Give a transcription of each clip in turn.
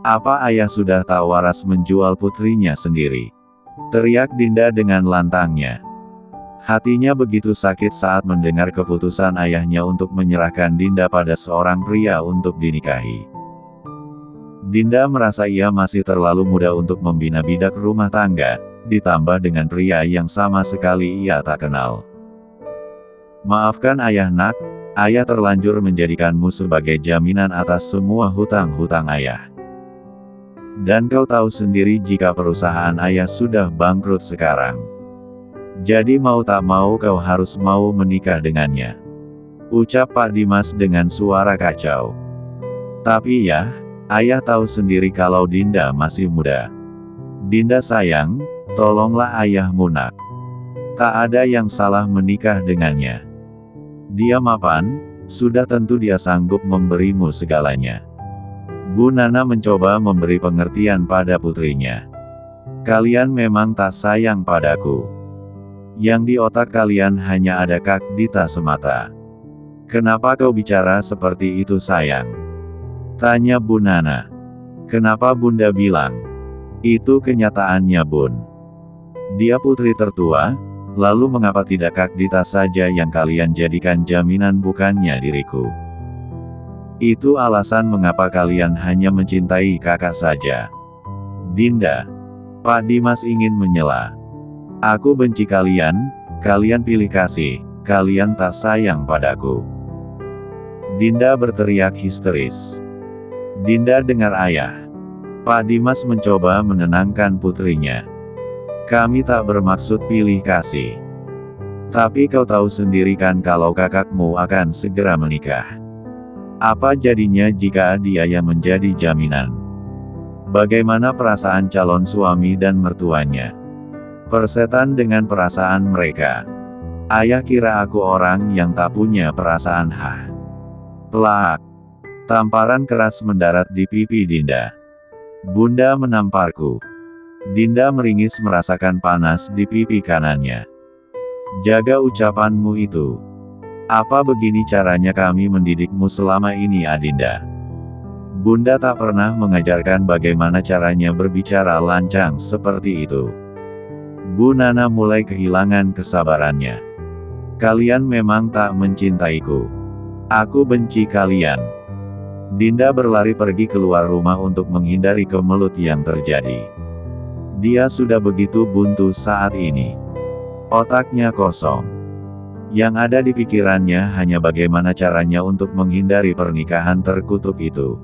Apa ayah sudah tak waras menjual putrinya sendiri? Teriak Dinda dengan lantangnya. Hatinya begitu sakit saat mendengar keputusan ayahnya untuk menyerahkan Dinda pada seorang pria untuk dinikahi. Dinda merasa ia masih terlalu muda untuk membina bidak rumah tangga, ditambah dengan pria yang sama sekali ia tak kenal. Maafkan ayah nak, ayah terlanjur menjadikanmu sebagai jaminan atas semua hutang-hutang ayah. Dan kau tahu sendiri jika perusahaan ayah sudah bangkrut sekarang. Jadi mau tak mau kau harus mau menikah dengannya. Ucap Pak Dimas dengan suara kacau. Tapi ya, ayah tahu sendiri kalau Dinda masih muda. Dinda sayang, tolonglah ayahmu nak. Tak ada yang salah menikah dengannya. Dia mapan, sudah tentu dia sanggup memberimu segalanya. Bu Nana mencoba memberi pengertian pada putrinya. Kalian memang tak sayang padaku. Yang di otak kalian hanya ada Kak Dita semata. Kenapa kau bicara seperti itu sayang? Tanya Bu Nana. Kenapa Bunda bilang? Itu kenyataannya Bun. Dia putri tertua, lalu mengapa tidak Kak Dita saja yang kalian jadikan jaminan bukannya diriku? Itu alasan mengapa kalian hanya mencintai kakak saja. Dinda. Pak Dimas ingin menyela. Aku benci kalian, kalian pilih kasih, kalian tak sayang padaku. Dinda berteriak histeris. Dinda dengar ayah. Pak Dimas mencoba menenangkan putrinya. Kami tak bermaksud pilih kasih. Tapi kau tahu sendiri kan kalau kakakmu akan segera menikah. Apa jadinya jika dia yang menjadi jaminan? Bagaimana perasaan calon suami dan mertuanya? Persetan dengan perasaan mereka. Ayah kira aku orang yang tak punya perasaan Plak. Tamparan keras mendarat di pipi Dinda. Bunda menamparku. Dinda meringis merasakan panas di pipi kanannya. Jaga ucapanmu itu. Apa begini caranya kami mendidikmu selama ini Adinda? Bunda tak pernah mengajarkan bagaimana caranya berbicara lancang seperti itu. Bu Nana mulai kehilangan kesabarannya. Kalian memang tak mencintaiku. Aku benci kalian. Dinda berlari pergi keluar rumah untuk menghindari kemelut yang terjadi. Dia sudah begitu buntu saat ini. Otaknya kosong. Yang ada di pikirannya hanya bagaimana caranya untuk menghindari pernikahan terkutuk itu.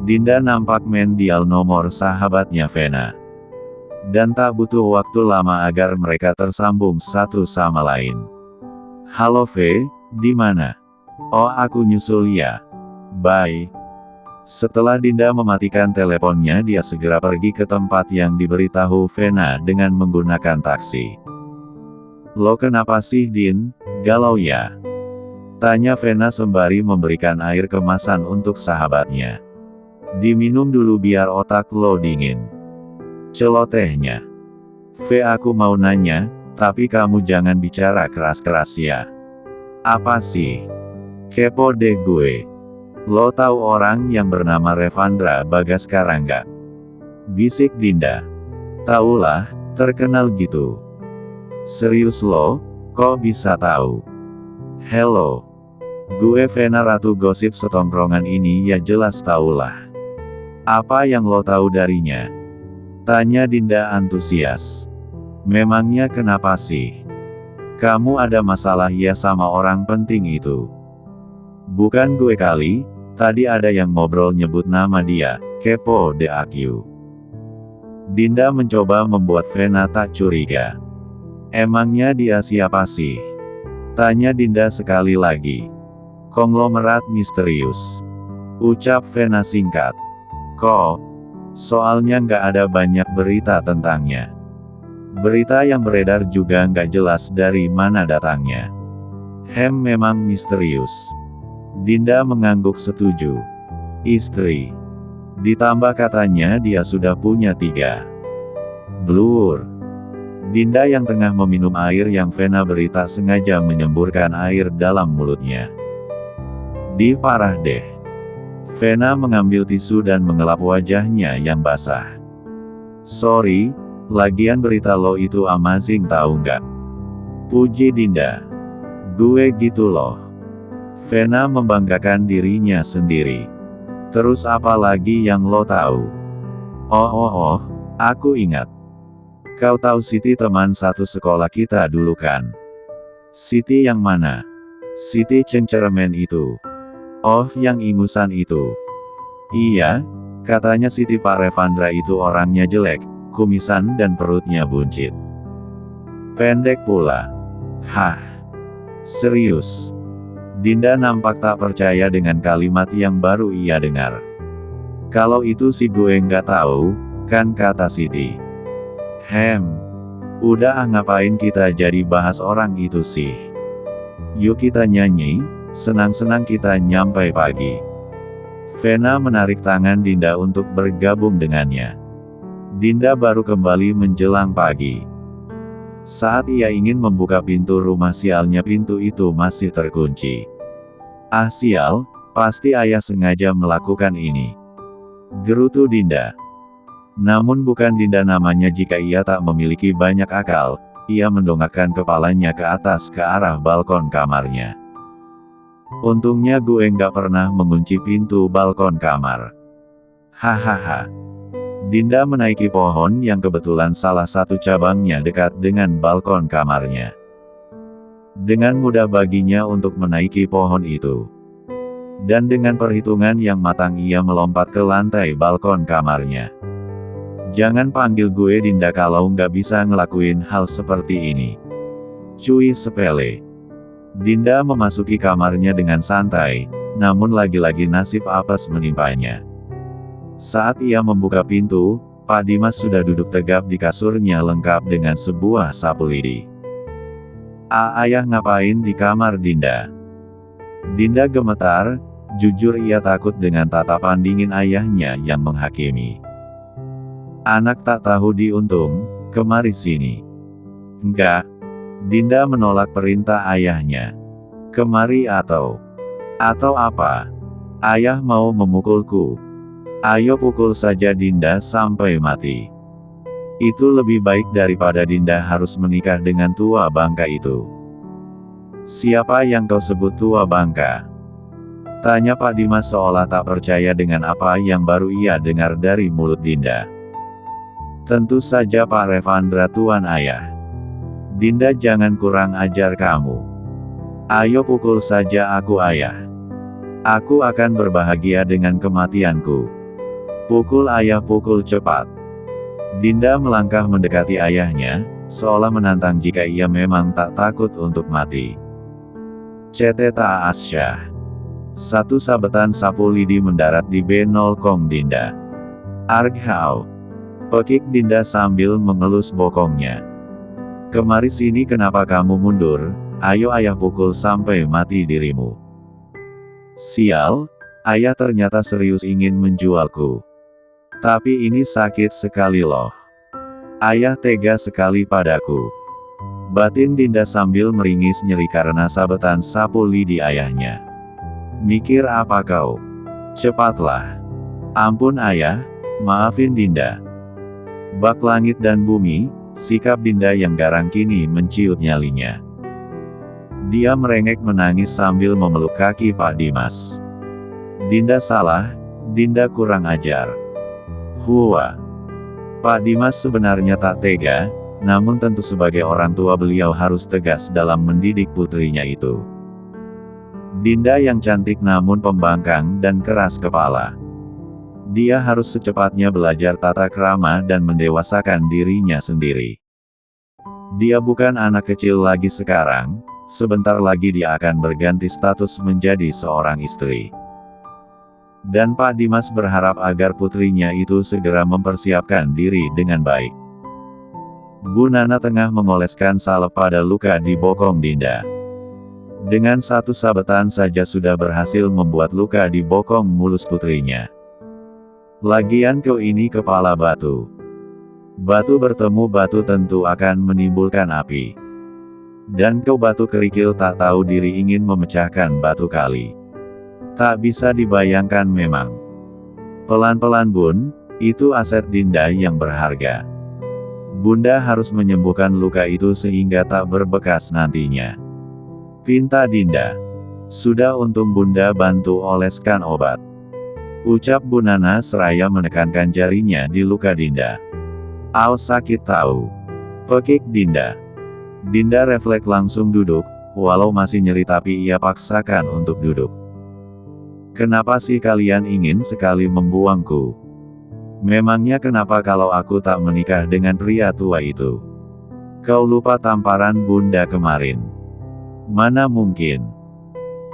Dinda nampak mendial nomor sahabatnya Vena. Dan tak butuh waktu lama agar mereka tersambung satu sama lain. Halo V, di mana? Oh aku nyusul ya. Bye. Setelah Dinda mematikan teleponnya dia segera pergi ke tempat yang diberitahu Vena dengan menggunakan taksi. Lo kenapa sih Din, galau ya? Tanya Vena sembari memberikan air kemasan untuk sahabatnya. Diminum dulu biar otak lo dingin. Celotehnya. V aku mau nanya, tapi kamu jangan bicara keras-keras ya. Apa sih? Kepo deh gue. Lo tahu orang yang bernama Revandra Bagaskara nggak? Bisik Dinda. Taulah, terkenal gitu. Serius lo, kok bisa tahu? Hello. Gue Vena ratu gosip setongkrongan ini ya jelas taulah. Apa yang lo tahu darinya? Tanya Dinda antusias. Memangnya kenapa sih? Kamu ada masalah ya sama orang penting itu? Bukan gue kali, tadi ada yang ngobrol nyebut nama dia, kepo deh aku. Dinda mencoba membuat Vena tak curiga. Emangnya dia siapa sih? Tanya Dinda sekali lagi. Konglomerat misterius. Ucap Vena singkat. Kok? Soalnya nggak ada banyak berita tentangnya. Berita yang beredar juga nggak jelas dari mana datangnya. Memang misterius. Dinda mengangguk setuju. Istri. Ditambah katanya dia sudah punya 3. Blur. Dinda yang tengah meminum air yang Vena beri tak sengaja menyemburkan air dalam mulutnya. Di parah deh. Vena mengambil tisu dan mengelap wajahnya yang basah. Sorry, lagian berita lo itu amazing tahu nggak? Puji Dinda. Gue gitu loh. Vena membanggakan dirinya sendiri. Terus apa lagi yang lo tahu? Oh, aku ingat. Kau tahu Siti teman satu sekolah kita dulu kan? Siti yang mana? Siti cengceremen itu. Oh, yang ingusan itu. Iya, katanya Siti Pak Revandra itu orangnya jelek, kumisan dan perutnya buncit. Pendek pula. Hah? Serius? Dinda nampak tak percaya dengan kalimat yang baru ia dengar. Kalau itu sih gue nggak tahu, kan kata Siti. Udah ngapain kita jadi bahas orang itu sih? Yuk kita nyanyi, senang-senang kita nyampai pagi. Vena menarik tangan Dinda untuk bergabung dengannya. Dinda baru kembali menjelang pagi. Saat ia ingin membuka pintu rumah, sialnya pintu itu masih terkunci. Ah sial, pasti ayah sengaja melakukan ini. Gerutu Dinda. Namun bukan Dinda namanya jika ia tak memiliki banyak akal. Ia mendongakkan kepalanya ke atas ke arah balkon kamarnya. Untungnya gue nggak pernah mengunci pintu balkon kamar. Hahaha. Dinda menaiki pohon yang kebetulan salah satu cabangnya dekat dengan balkon kamarnya. Dengan mudah baginya untuk menaiki pohon itu. Dan dengan perhitungan yang matang ia melompat ke lantai balkon kamarnya. Jangan panggil gue Dinda kalau nggak bisa ngelakuin hal seperti ini. Cuy sepele. Dinda memasuki kamarnya dengan santai, namun lagi-lagi nasib apes menimpanya. Saat ia membuka pintu, Pak Dimas sudah duduk tegap di kasurnya lengkap dengan sebuah sapu lidi. Ayah ngapain di kamar Dinda? Dinda gemetar, jujur ia takut dengan tatapan dingin ayahnya yang menghakimi. Anak tak tahu diuntung, kemari sini. Enggak. Dinda menolak perintah ayahnya. Kemari atau apa? Ayah mau memukulku. Ayo pukul saja Dinda sampai mati. Itu lebih baik daripada Dinda harus menikah dengan tua bangka itu. Siapa yang kau sebut tua bangka? Tanya Pak Dimas seolah tak percaya dengan apa yang baru ia dengar dari mulut Dinda. Tentu saja Pak Revandra tuan ayah. Dinda jangan kurang ajar kamu. Ayo pukul saja aku ayah. Aku akan berbahagia dengan kematianku. Pukul ayah, pukul cepat. Dinda melangkah mendekati ayahnya, seolah menantang jika ia memang tak takut untuk mati. Ceteta Asya. Satu sabetan sapu lidi mendarat di B0 Kong Dinda. Arghau. Pekik Dinda sambil mengelus bokongnya. Kemari sini, kenapa kamu mundur? Ayo ayah pukul sampai mati dirimu. Sial, ayah ternyata serius ingin menjualku. Tapi ini sakit sekali loh. Ayah tega sekali padaku. Batin Dinda sambil meringis nyeri karena sabetan sapu lidi ayahnya. Mikir apa kau? Cepatlah. Ampun ayah, maafin Dinda. Bak langit dan bumi, sikap Dinda yang garang kini menciut nyalinya. Dia merengek menangis sambil memeluk kaki Pak Dimas. Dinda salah, Dinda kurang ajar. Hua. Pak Dimas sebenarnya tak tega, namun tentu sebagai orang tua beliau harus tegas dalam mendidik putrinya itu. Dinda yang cantik namun pembangkang dan keras kepala. Dia harus secepatnya belajar tata krama dan mendewasakan dirinya sendiri. Dia bukan anak kecil lagi sekarang, sebentar lagi dia akan berganti status menjadi seorang istri. Dan Pak Dimas berharap agar putrinya itu segera mempersiapkan diri dengan baik. Bu Nana tengah mengoleskan salep pada luka di bokong Dinda. Dengan satu sabetan saja sudah berhasil membuat luka di bokong mulus putrinya. Lagian kau ini kepala batu. Batu bertemu batu tentu akan menimbulkan api. Dan kau batu kerikil tak tahu diri ingin memecahkan batu kali. Tak bisa dibayangkan memang. Pelan-pelan Bun, itu aset Dinda yang berharga. Bunda harus menyembuhkan luka itu sehingga tak berbekas nantinya. Pinta Dinda. Sudah untung Bunda bantu oleskan obat. Ucap Bu Nana seraya menekankan jarinya di luka Dinda. Aos sakit tahu. Pekik Dinda. Dinda refleks langsung duduk, walau masih nyeri tapi ia paksakan untuk duduk. Kenapa sih kalian ingin sekali membuangku? Memangnya kenapa kalau aku tak menikah dengan pria tua itu? Kau lupa tamparan Bunda kemarin. Mana mungkin.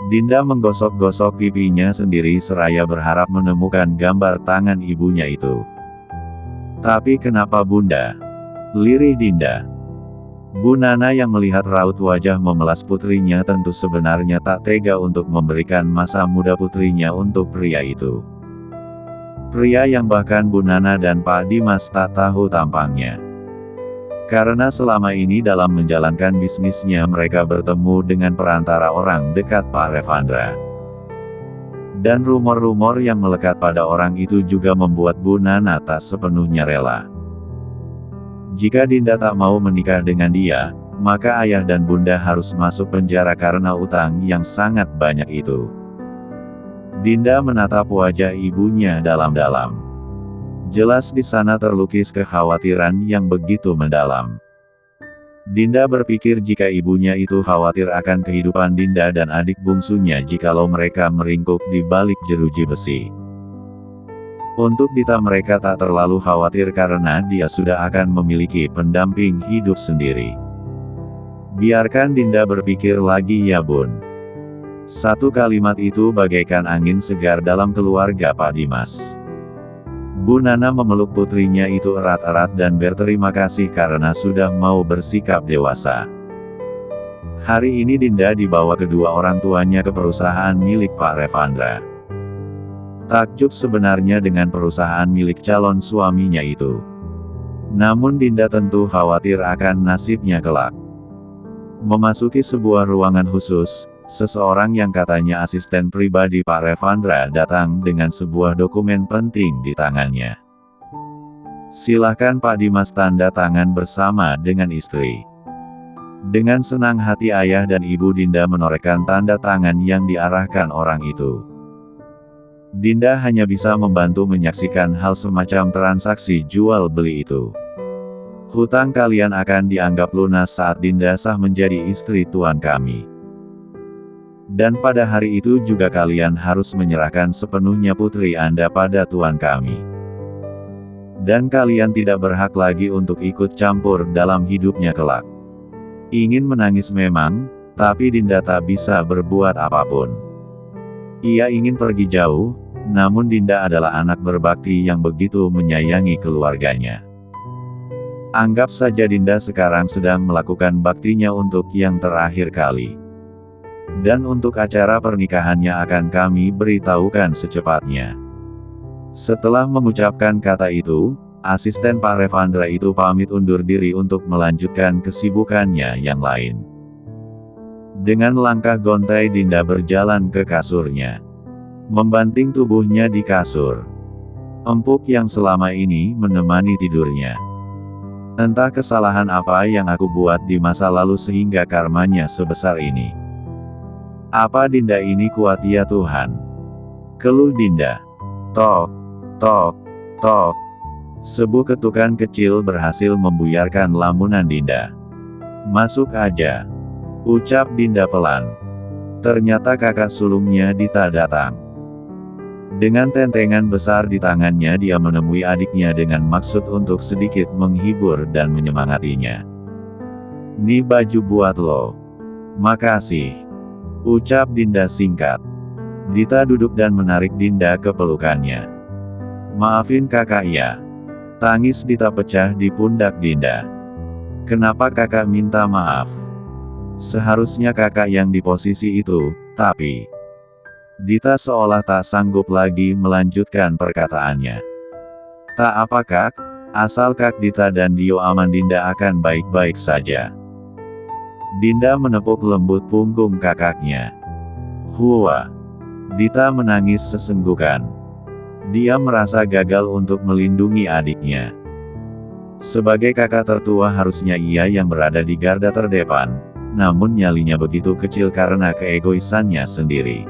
Dinda menggosok-gosok pipinya sendiri seraya berharap menemukan gambar tangan ibunya itu. Tapi kenapa Bunda? Lirih Dinda. Bu Nana yang melihat raut wajah memelas putrinya tentu sebenarnya tak tega untuk memberikan masa muda putrinya untuk pria itu. Pria yang bahkan Bu Nana dan Pak Dimas tak tahu tampangnya. Karena selama ini dalam menjalankan bisnisnya mereka bertemu dengan perantara orang dekat Pak Revandra. Dan rumor-rumor yang melekat pada orang itu juga membuat Bu Nana tak sepenuhnya rela. Jika Dinda tak mau menikah dengan dia, maka ayah dan bunda harus masuk penjara karena utang yang sangat banyak itu. Dinda menatap wajah ibunya dalam-dalam. Jelas di sana terlukis kekhawatiran yang begitu mendalam. Dinda berpikir jika ibunya itu khawatir akan kehidupan Dinda dan adik bungsunya jikalau mereka meringkuk di balik jeruji besi. Untuk Dita mereka tak terlalu khawatir karena dia sudah akan memiliki pendamping hidup sendiri. Biarkan Dinda berpikir lagi ya Bun. Satu kalimat itu bagaikan angin segar dalam keluarga Pak Dimas. Bu Nana memeluk putrinya itu erat-erat dan berterima kasih karena sudah mau bersikap dewasa. Hari ini Dinda dibawa kedua orang tuanya ke perusahaan milik Pak Revandra. Takjub sebenarnya dengan perusahaan milik calon suaminya itu. Namun Dinda tentu khawatir akan nasibnya kelak. Memasuki sebuah ruangan khusus, seseorang yang katanya asisten pribadi Pak Revandra datang dengan sebuah dokumen penting di tangannya. Silahkan Pak Dimas tanda tangan bersama dengan istri. Dengan senang hati ayah dan ibu Dinda menorehkan tanda tangan yang diarahkan orang itu. Dinda hanya bisa membantu menyaksikan hal semacam transaksi jual beli itu. Hutang kalian akan dianggap lunas saat Dinda sah menjadi istri tuan kami. Dan pada hari itu juga kalian harus menyerahkan sepenuhnya putri Anda pada tuan kami. Dan kalian tidak berhak lagi untuk ikut campur dalam hidupnya kelak. Ingin menangis memang, tapi Dinda tak bisa berbuat apapun. Ia ingin pergi jauh, namun Dinda adalah anak berbakti yang begitu menyayangi keluarganya. Anggap saja Dinda sekarang sedang melakukan baktinya untuk yang terakhir kali. Dan untuk acara pernikahannya akan kami beritahukan secepatnya. Setelah mengucapkan kata itu, asisten Pak Revandra itu pamit undur diri untuk melanjutkan kesibukannya yang lain. Dengan langkah gontai Dinda berjalan ke kasurnya. Membanting tubuhnya di kasur. Empuk yang selama ini menemani tidurnya. Entah kesalahan apa yang aku buat di masa lalu sehingga karmanya sebesar ini. Apa Dinda ini kuat ya Tuhan? Keluh Dinda. Tok, tok, tok. Sebuah ketukan kecil berhasil membuyarkan lamunan Dinda. Masuk aja. Ucap Dinda pelan. Ternyata kakak sulungnya Dita datang. Dengan tentengan besar di tangannya dia menemui adiknya dengan maksud untuk sedikit menghibur dan menyemangatinya. Nih baju buat lo. Makasih. Ucap Dinda singkat. Dita duduk dan menarik Dinda ke pelukannya. Maafin kakak ya. Tangis Dita pecah di pundak Dinda. Kenapa kakak minta maaf? Seharusnya kakak yang di posisi itu, tapi... Dita seolah tak sanggup lagi melanjutkan perkataannya. Tak apa kak, asal kak Dita dan Dio aman Dinda akan baik-baik saja. Dinda menepuk lembut punggung kakaknya. Hua. Dita menangis sesenggukan. Dia merasa gagal untuk melindungi adiknya. Sebagai kakak tertua harusnya ia yang berada di garda terdepan, namun nyalinya begitu kecil karena keegoisannya sendiri.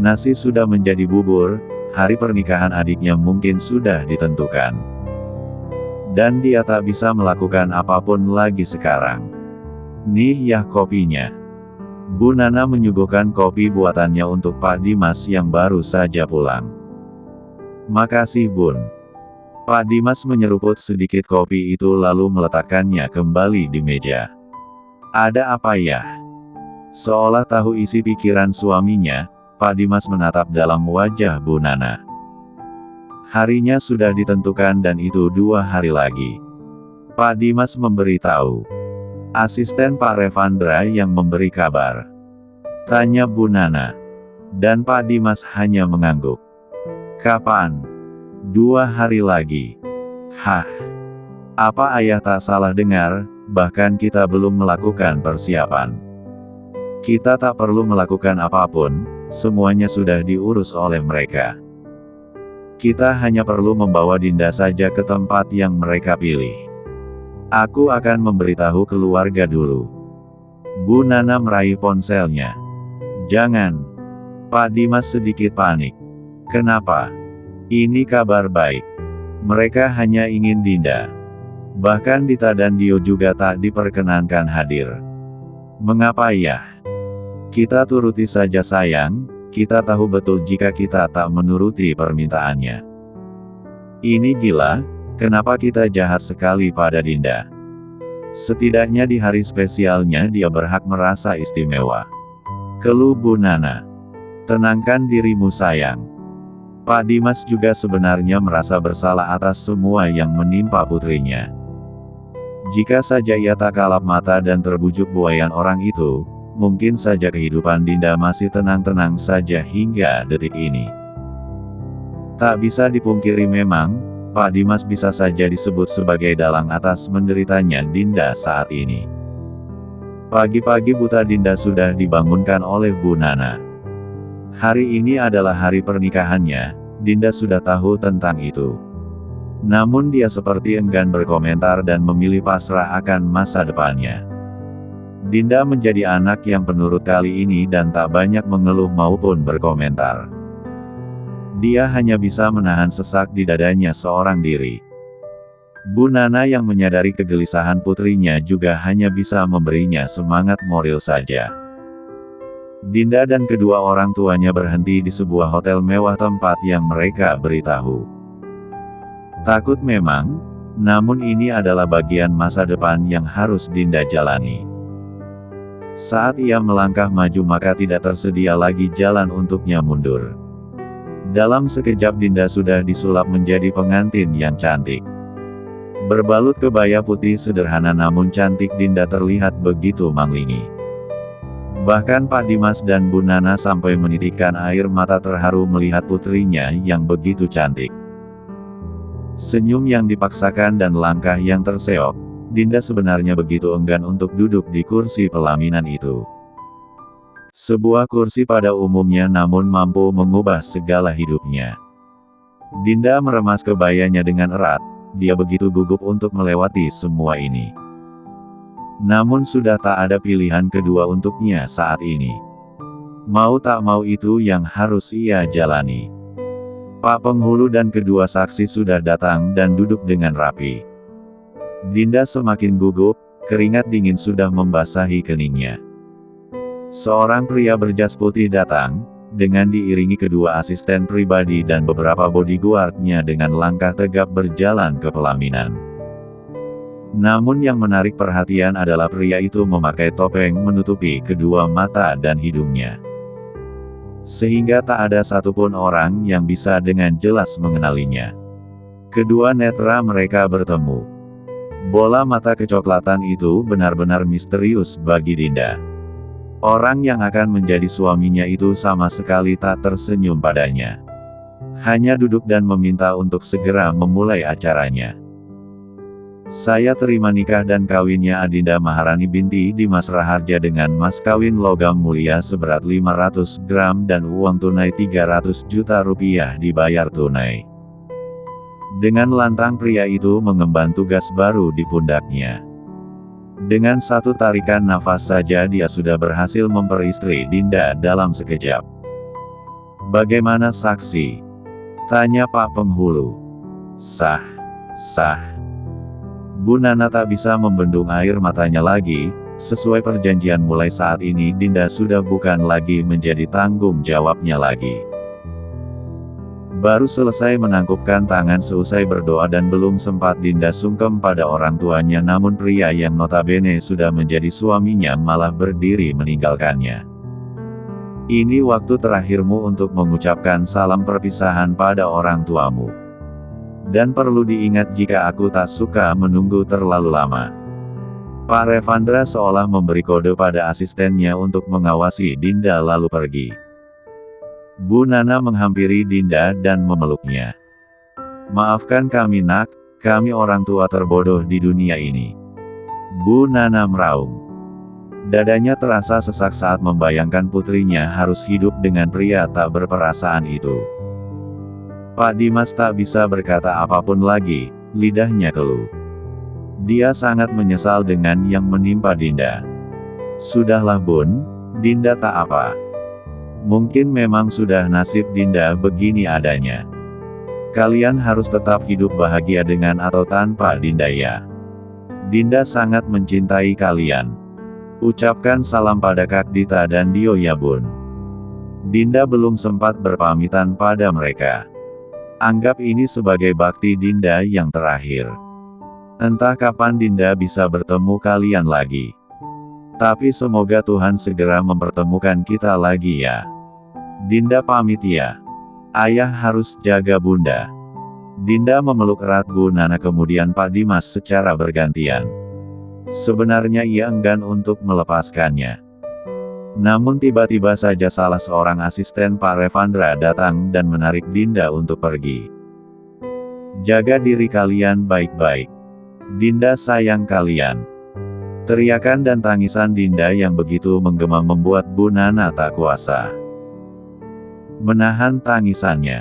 Nasi sudah menjadi bubur, hari pernikahan adiknya mungkin sudah ditentukan. Dan dia tak bisa melakukan apapun lagi sekarang. Nih ya kopinya. Bu Nana menyuguhkan kopi buatannya untuk Pak Dimas yang baru saja pulang. Makasih Bun. Pak Dimas menyeruput sedikit kopi itu lalu meletakkannya kembali di meja. Ada apa ya? Seolah tahu isi pikiran suaminya, Pak Dimas menatap dalam wajah Bu Nana. Harinya sudah ditentukan dan itu 2 hari lagi. Pak Dimas memberitahu. Asisten Pak Revandra yang memberi kabar. Tanya Bu Nana. Dan Pak Dimas hanya mengangguk. Kapan? 2 hari lagi. Hah? Apa ayah tak salah dengar, bahkan kita belum melakukan persiapan. Kita tak perlu melakukan apapun, semuanya sudah diurus oleh mereka. Kita hanya perlu membawa Dinda saja ke tempat yang mereka pilih. Aku akan memberitahu keluarga dulu. Bu Nana meraih ponselnya. Jangan. Pak Dimas sedikit panik. Kenapa? Ini kabar baik. Mereka hanya ingin Dinda. Bahkan Dita dan Dio juga tak diperkenankan hadir. Mengapa ya? Kita turuti saja sayang, kita tahu betul jika kita tak menuruti permintaannya. Ini gila. Kenapa kita jahat sekali pada Dinda? Setidaknya di hari spesialnya dia berhak merasa istimewa. Keluh Bu Nana. Tenangkan dirimu sayang. Pak Dimas juga sebenarnya merasa bersalah atas semua yang menimpa putrinya. Jika saja ia tak kalap mata dan terbujuk buayan orang itu, mungkin saja kehidupan Dinda masih tenang-tenang saja hingga detik ini. Tak bisa dipungkiri memang, Pak Dimas bisa saja disebut sebagai dalang atas menderitanya Dinda saat ini. Pagi-pagi buta Dinda sudah dibangunkan oleh Bu Nana. Hari ini adalah hari pernikahannya, Dinda sudah tahu tentang itu. Namun dia seperti enggan berkomentar dan memilih pasrah akan masa depannya. Dinda menjadi anak yang penurut kali ini dan tak banyak mengeluh maupun berkomentar. Dia hanya bisa menahan sesak di dadanya seorang diri. Bu Nana yang menyadari kegelisahan putrinya juga hanya bisa memberinya semangat moral saja. Dinda dan kedua orang tuanya berhenti di sebuah hotel mewah tempat yang mereka beritahu. Takut memang, namun ini adalah bagian masa depan yang harus Dinda jalani. Saat ia melangkah maju maka tidak tersedia lagi jalan untuknya mundur. Dalam sekejap Dinda sudah disulap menjadi pengantin yang cantik. Berbalut kebaya putih sederhana namun cantik Dinda terlihat begitu manglingi. Bahkan Pak Dimas dan Bu Nana sampai menitikkan air mata terharu melihat putrinya yang begitu cantik. Senyum yang dipaksakan dan langkah yang terseok, Dinda sebenarnya begitu enggan untuk duduk di kursi pelaminan itu. Sebuah kursi pada umumnya namun mampu mengubah segala hidupnya. Dinda meremas kebayanya dengan erat, dia begitu gugup untuk melewati semua ini. Namun sudah tak ada pilihan kedua untuknya saat ini. Mau tak mau itu yang harus ia jalani. Pak Penghulu dan kedua saksi sudah datang dan duduk dengan rapi. Dinda semakin gugup, keringat dingin sudah membasahi keningnya. Seorang pria berjas putih datang, dengan diiringi kedua asisten pribadi dan beberapa bodyguardnya dengan langkah tegap berjalan ke pelaminan. Namun yang menarik perhatian adalah pria itu memakai topeng menutupi kedua mata dan hidungnya. Sehingga tak ada satupun orang yang bisa dengan jelas mengenalinya. Kedua netra mereka bertemu. Bola mata kecoklatan itu benar-benar misterius bagi Dinda. Orang yang akan menjadi suaminya itu sama sekali tak tersenyum padanya. Hanya duduk dan meminta untuk segera memulai acaranya. Saya terima nikah dan kawinnya Adinda Maharani binti Dimas Raharja dengan mas kawin logam mulia seberat 500 gram dan uang tunai 300 juta rupiah dibayar tunai. Dengan lantang pria itu mengemban tugas baru di pundaknya. Dengan satu tarikan nafas saja dia sudah berhasil memperistri Dinda dalam sekejap. "Bagaimana saksi?" tanya Pak Penghulu. "Sah, sah." Bu Nana tak bisa membendung air matanya lagi. Sesuai perjanjian mulai saat ini Dinda sudah bukan lagi menjadi tanggung jawabnya lagi. Baru selesai menangkupkan tangan seusai berdoa dan belum sempat Dinda sungkem pada orang tuanya, namun pria yang notabene sudah menjadi suaminya malah berdiri meninggalkannya. "Ini waktu terakhirmu untuk mengucapkan salam perpisahan pada orang tuamu. Dan perlu diingat jika aku tak suka menunggu terlalu lama." Pak Revandra seolah memberi kode pada asistennya untuk mengawasi Dinda lalu pergi. Bu Nana menghampiri Dinda dan memeluknya. "Maafkan kami nak, kami orang tua terbodoh di dunia ini." Bu Nana meraung. Dadanya terasa sesak saat membayangkan putrinya harus hidup dengan pria tak berperasaan itu. Pak Dimas tak bisa berkata apapun lagi, lidahnya keluh. Dia sangat menyesal dengan yang menimpa Dinda. "Sudahlah Bun, Dinda tak apa. Mungkin memang sudah nasib Dinda begini adanya. Kalian harus tetap hidup bahagia dengan atau tanpa Dinda ya. Dinda sangat mencintai kalian. Ucapkan salam pada Kak Dita dan Dio ya Bun." Dinda belum sempat berpamitan pada mereka. Anggap ini sebagai bakti Dinda yang terakhir. Entah kapan Dinda bisa bertemu kalian lagi. Tapi semoga Tuhan segera mempertemukan kita lagi ya. Dinda pamit ya. Ayah harus jaga Bunda. Dinda memeluk erat Bu Nana kemudian Pak Dimas secara bergantian. Sebenarnya ia enggan untuk melepaskannya. Namun tiba-tiba saja salah seorang asisten Pak Revandra datang dan menarik Dinda untuk pergi. "Jaga diri kalian baik-baik. Dinda sayang kalian." Teriakan dan tangisan Dinda yang begitu menggema membuat Bu Nana tak kuasa menahan tangisannya.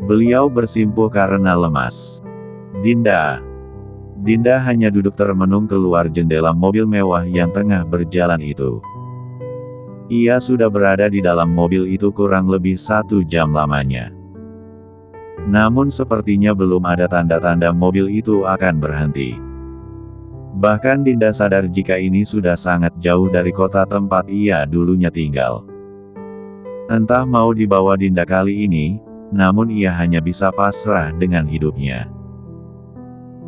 Beliau bersimpuh karena lemas. Dinda hanya duduk termenung keluar jendela mobil mewah yang tengah berjalan itu. Ia sudah berada di dalam mobil itu kurang lebih 1 jam lamanya. Namun sepertinya belum ada tanda-tanda mobil itu akan berhenti. Bahkan Dinda sadar jika ini sudah sangat jauh dari kota tempat ia dulunya tinggal. Entah mau dibawa Dinda kali ini, namun ia hanya bisa pasrah dengan hidupnya.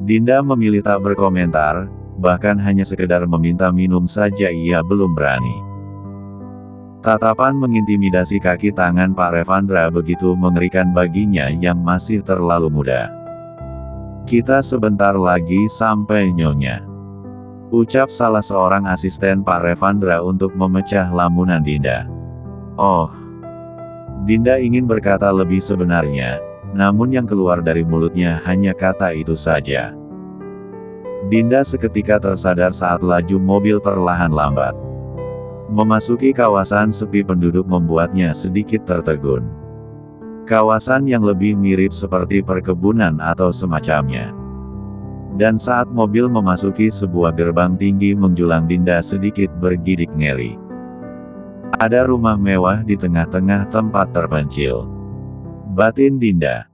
Dinda memilih tak berkomentar, bahkan hanya sekedar meminta minum saja ia belum berani. Tatapan mengintimidasi kaki tangan Pak Revandra begitu mengerikan baginya yang masih terlalu muda. "Kita sebentar lagi sampai Nyonya," ucap salah seorang asisten Pak Revandra untuk memecah lamunan Dinda. "Oh." Dinda ingin berkata lebih sebenarnya, namun yang keluar dari mulutnya hanya kata itu saja. Dinda seketika tersadar saat laju mobil perlahan lambat. Memasuki kawasan sepi penduduk membuatnya sedikit tertegun. Kawasan yang lebih mirip seperti perkebunan atau semacamnya. Dan saat mobil memasuki sebuah gerbang tinggi menjulang Dinda sedikit bergidik ngeri. Ada rumah mewah di tengah-tengah tempat terpencil. Batin Dinda